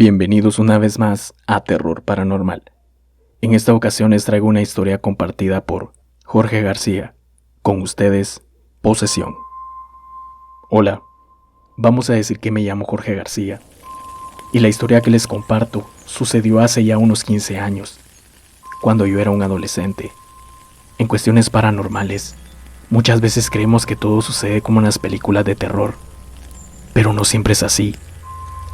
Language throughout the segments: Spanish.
Bienvenidos una vez más a Terror Paranormal. En esta ocasión les traigo una historia compartida por Jorge García. Con ustedes, Posesión. Hola, vamos a decir que me llamo Jorge García. Y la historia que les comparto sucedió hace ya unos 15 años, cuando yo era un adolescente. En cuestiones paranormales, muchas veces creemos que todo sucede como en las películas de terror. Pero no siempre es así.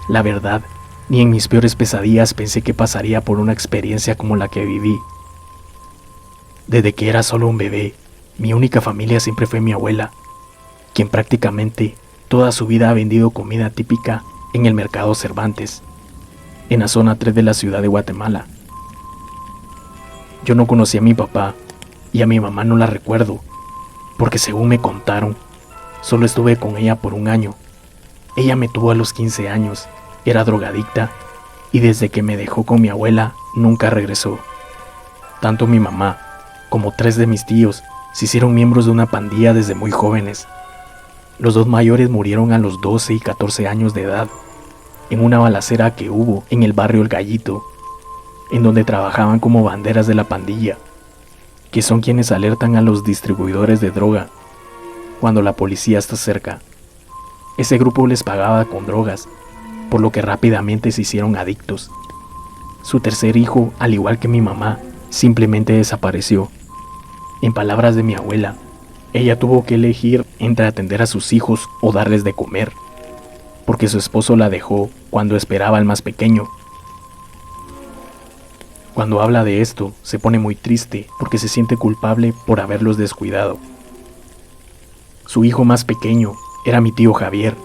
La verdad, ni en mis peores pesadillas pensé que pasaría por una experiencia como la que viví. Desde que era solo un bebé, mi única familia siempre fue mi abuela, quien prácticamente toda su vida ha vendido comida típica en el mercado Cervantes, en la zona 3 de la ciudad de Guatemala. Yo no conocí a mi papá y a mi mamá no la recuerdo, porque según me contaron, solo estuve con ella por un año. Ella me tuvo a los 15 años. Era drogadicta y desde que me dejó con mi abuela nunca regresó. Tanto mi mamá como 3 de mis tíos se hicieron miembros de una pandilla desde muy jóvenes. Los 2 mayores murieron a los 12 y 14 años de edad en una balacera que hubo en el barrio El Gallito, en donde trabajaban como banderas de la pandilla, que son quienes alertan a los distribuidores de droga cuando la policía está cerca. Ese grupo les pagaba con drogas, por lo que rápidamente se hicieron adictos. Su tercer hijo, al igual que mi mamá, simplemente desapareció. En palabras de mi abuela, ella tuvo que elegir entre atender a sus hijos o darles de comer, porque su esposo la dejó cuando esperaba al más pequeño. Cuando habla de esto, se pone muy triste porque se siente culpable por haberlos descuidado. Su hijo más pequeño era mi tío Javier,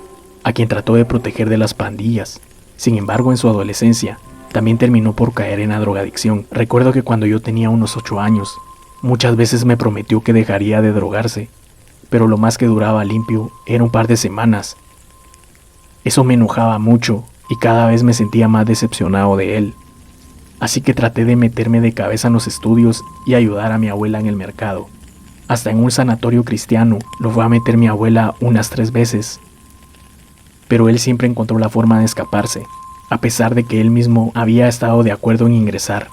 a quien trató de proteger de las pandillas. Sin embargo, en su adolescencia, también terminó por caer en la drogadicción. Recuerdo que cuando yo tenía unos 8 años, muchas veces me prometió que dejaría de drogarse, pero lo más que duraba limpio era un par de semanas. Eso me enojaba mucho y cada vez me sentía más decepcionado de él. Así que traté de meterme de cabeza en los estudios y ayudar a mi abuela en el mercado. Hasta en un sanatorio cristiano lo fue a meter mi abuela unas 3 veces. Pero él siempre encontró la forma de escaparse, a pesar de que él mismo había estado de acuerdo en ingresar.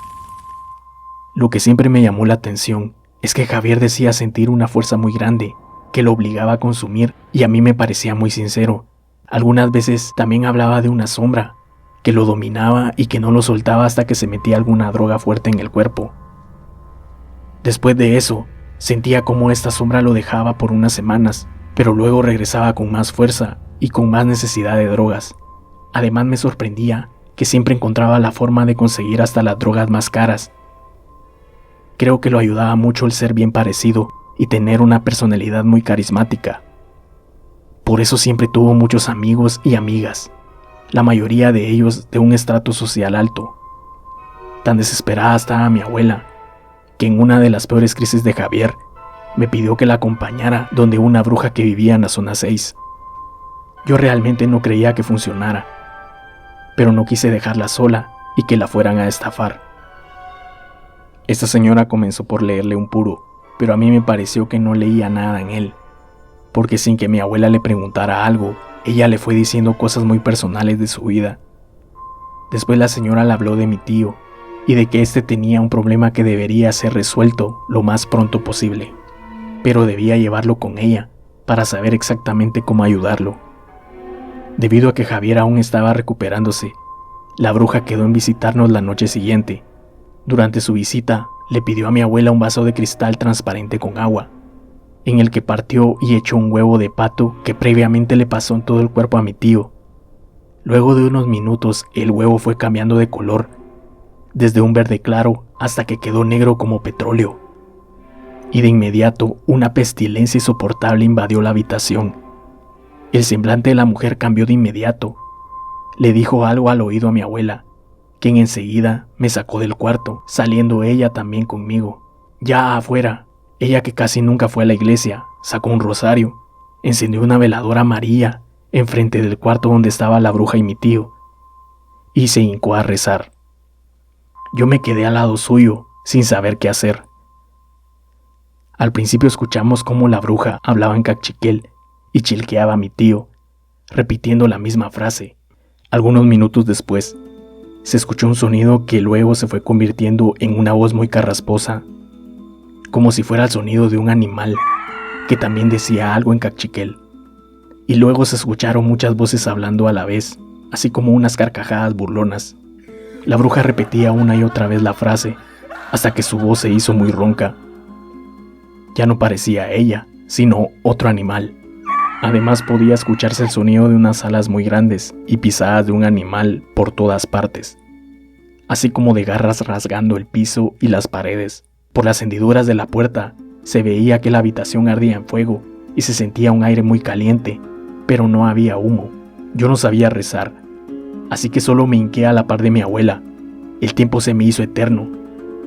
Lo que siempre me llamó la atención es que Javier decía sentir una fuerza muy grande, que lo obligaba a consumir, y a mí me parecía muy sincero. Algunas veces también hablaba de una sombra, que lo dominaba y que no lo soltaba hasta que se metía alguna droga fuerte en el cuerpo. Después de eso, sentía como esta sombra lo dejaba por unas semanas, pero luego regresaba con más fuerza y con más necesidad de drogas. Además me sorprendía que siempre encontraba la forma de conseguir hasta las drogas más caras. Creo que lo ayudaba mucho el ser bien parecido y tener una personalidad muy carismática. Por eso siempre tuvo muchos amigos y amigas, la mayoría de ellos de un estrato social alto. Tan desesperada estaba mi abuela, que en una de las peores crisis de Javier, me pidió que la acompañara donde una bruja que vivía en la zona 6. Yo realmente no creía que funcionara, pero no quise dejarla sola y que la fueran a estafar. Esta señora comenzó por leerle un puro, pero a mí me pareció que no leía nada en él, porque sin que mi abuela le preguntara algo, ella le fue diciendo cosas muy personales de su vida. Después la señora le habló de mi tío y de que éste tenía un problema que debería ser resuelto lo más pronto posible, pero debía llevarlo con ella para saber exactamente cómo ayudarlo. Debido a que Javier aún estaba recuperándose, la bruja quedó en visitarnos la noche siguiente. Durante su visita, le pidió a mi abuela un vaso de cristal transparente con agua, en el que partió y echó un huevo de pato que previamente le pasó en todo el cuerpo a mi tío. Luego de unos minutos, el huevo fue cambiando de color, desde un verde claro hasta que quedó negro como petróleo. Y de inmediato, una pestilencia insoportable invadió la habitación. El semblante de la mujer cambió de inmediato. Le dijo algo al oído a mi abuela, quien enseguida me sacó del cuarto, saliendo ella también conmigo. Ya afuera, ella, que casi nunca fue a la iglesia, sacó un rosario, encendió una veladora amarilla enfrente del cuarto donde estaba la bruja y mi tío, y se hincó a rezar. Yo me quedé al lado suyo, sin saber qué hacer. Al principio escuchamos cómo la bruja hablaba en cachiquel y chilqueaba a mi tío, repitiendo la misma frase. Algunos minutos después, se escuchó un sonido que luego se fue convirtiendo en una voz muy carrasposa, como si fuera el sonido de un animal que también decía algo en cachiquel. Y luego se escucharon muchas voces hablando a la vez, así como unas carcajadas burlonas. La bruja repetía una y otra vez la frase, hasta que su voz se hizo muy ronca. Ya no parecía ella, sino otro animal. Además podía escucharse el sonido de unas alas muy grandes y pisadas de un animal por todas partes, así como de garras rasgando el piso y las paredes. Por las hendiduras de la puerta se veía que la habitación ardía en fuego y se sentía un aire muy caliente, pero no había humo. Yo no sabía rezar, así que solo me hinqué a la par de mi abuela. El tiempo se me hizo eterno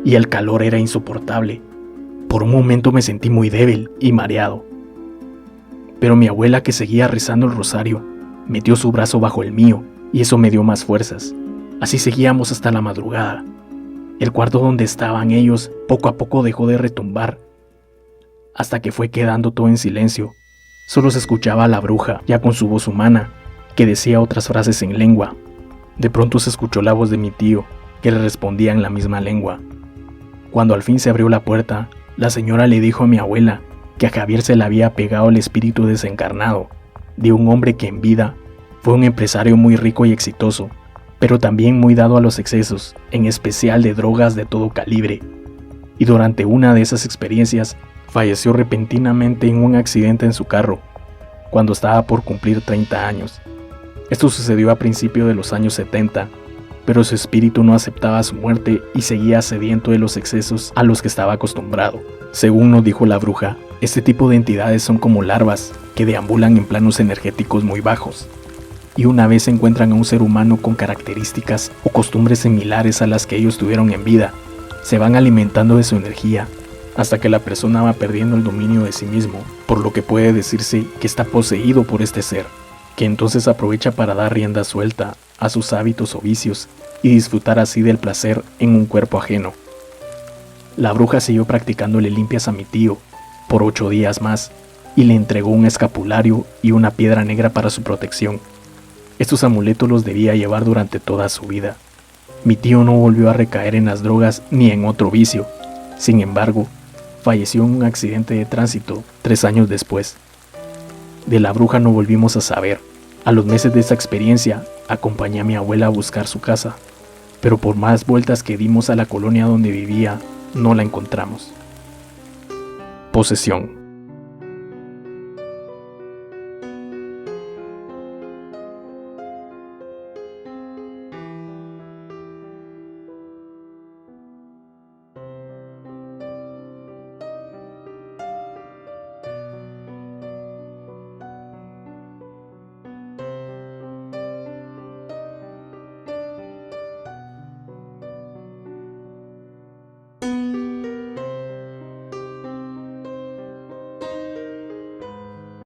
y el calor era insoportable. Por un momento me sentí muy débil y mareado. Pero mi abuela, que seguía rezando el rosario, metió su brazo bajo el mío y eso me dio más fuerzas. Así seguíamos hasta la madrugada. El cuarto donde estaban ellos poco a poco dejó de retumbar, hasta que fue quedando todo en silencio. Solo se escuchaba a la bruja, ya con su voz humana, que decía otras frases en lengua. De pronto se escuchó la voz de mi tío, que le respondía en la misma lengua. Cuando al fin se abrió la puerta, la señora le dijo a mi abuela que a Javier se le había pegado el espíritu desencarnado de un hombre que en vida fue un empresario muy rico y exitoso, pero también muy dado a los excesos, en especial de drogas de todo calibre, y durante una de esas experiencias falleció repentinamente en un accidente en su carro, cuando estaba por cumplir 30 años. Esto sucedió a principios de los años 70, pero su espíritu no aceptaba su muerte y seguía sediento de los excesos a los que estaba acostumbrado. Según nos dijo la bruja, este tipo de entidades son como larvas que deambulan en planos energéticos muy bajos, y una vez encuentran a un ser humano con características o costumbres similares a las que ellos tuvieron en vida, se van alimentando de su energía hasta que la persona va perdiendo el dominio de sí mismo, por lo que puede decirse que está poseído por este ser, que entonces aprovecha para dar rienda suelta a sus hábitos o vicios y disfrutar así del placer en un cuerpo ajeno. La bruja siguió practicándole limpias a mi tío por 8 días más y le entregó un escapulario y una piedra negra para su protección. Estos amuletos los debía llevar durante toda su vida. Mi tío no volvió a recaer en las drogas ni en otro vicio. Sin embargo, falleció en un accidente de tránsito 3 años después. De la bruja no volvimos a saber. A los meses de esa experiencia, acompañé a mi abuela a buscar su casa, pero por más vueltas que dimos a la colonia donde vivía, no la encontramos. Posesión.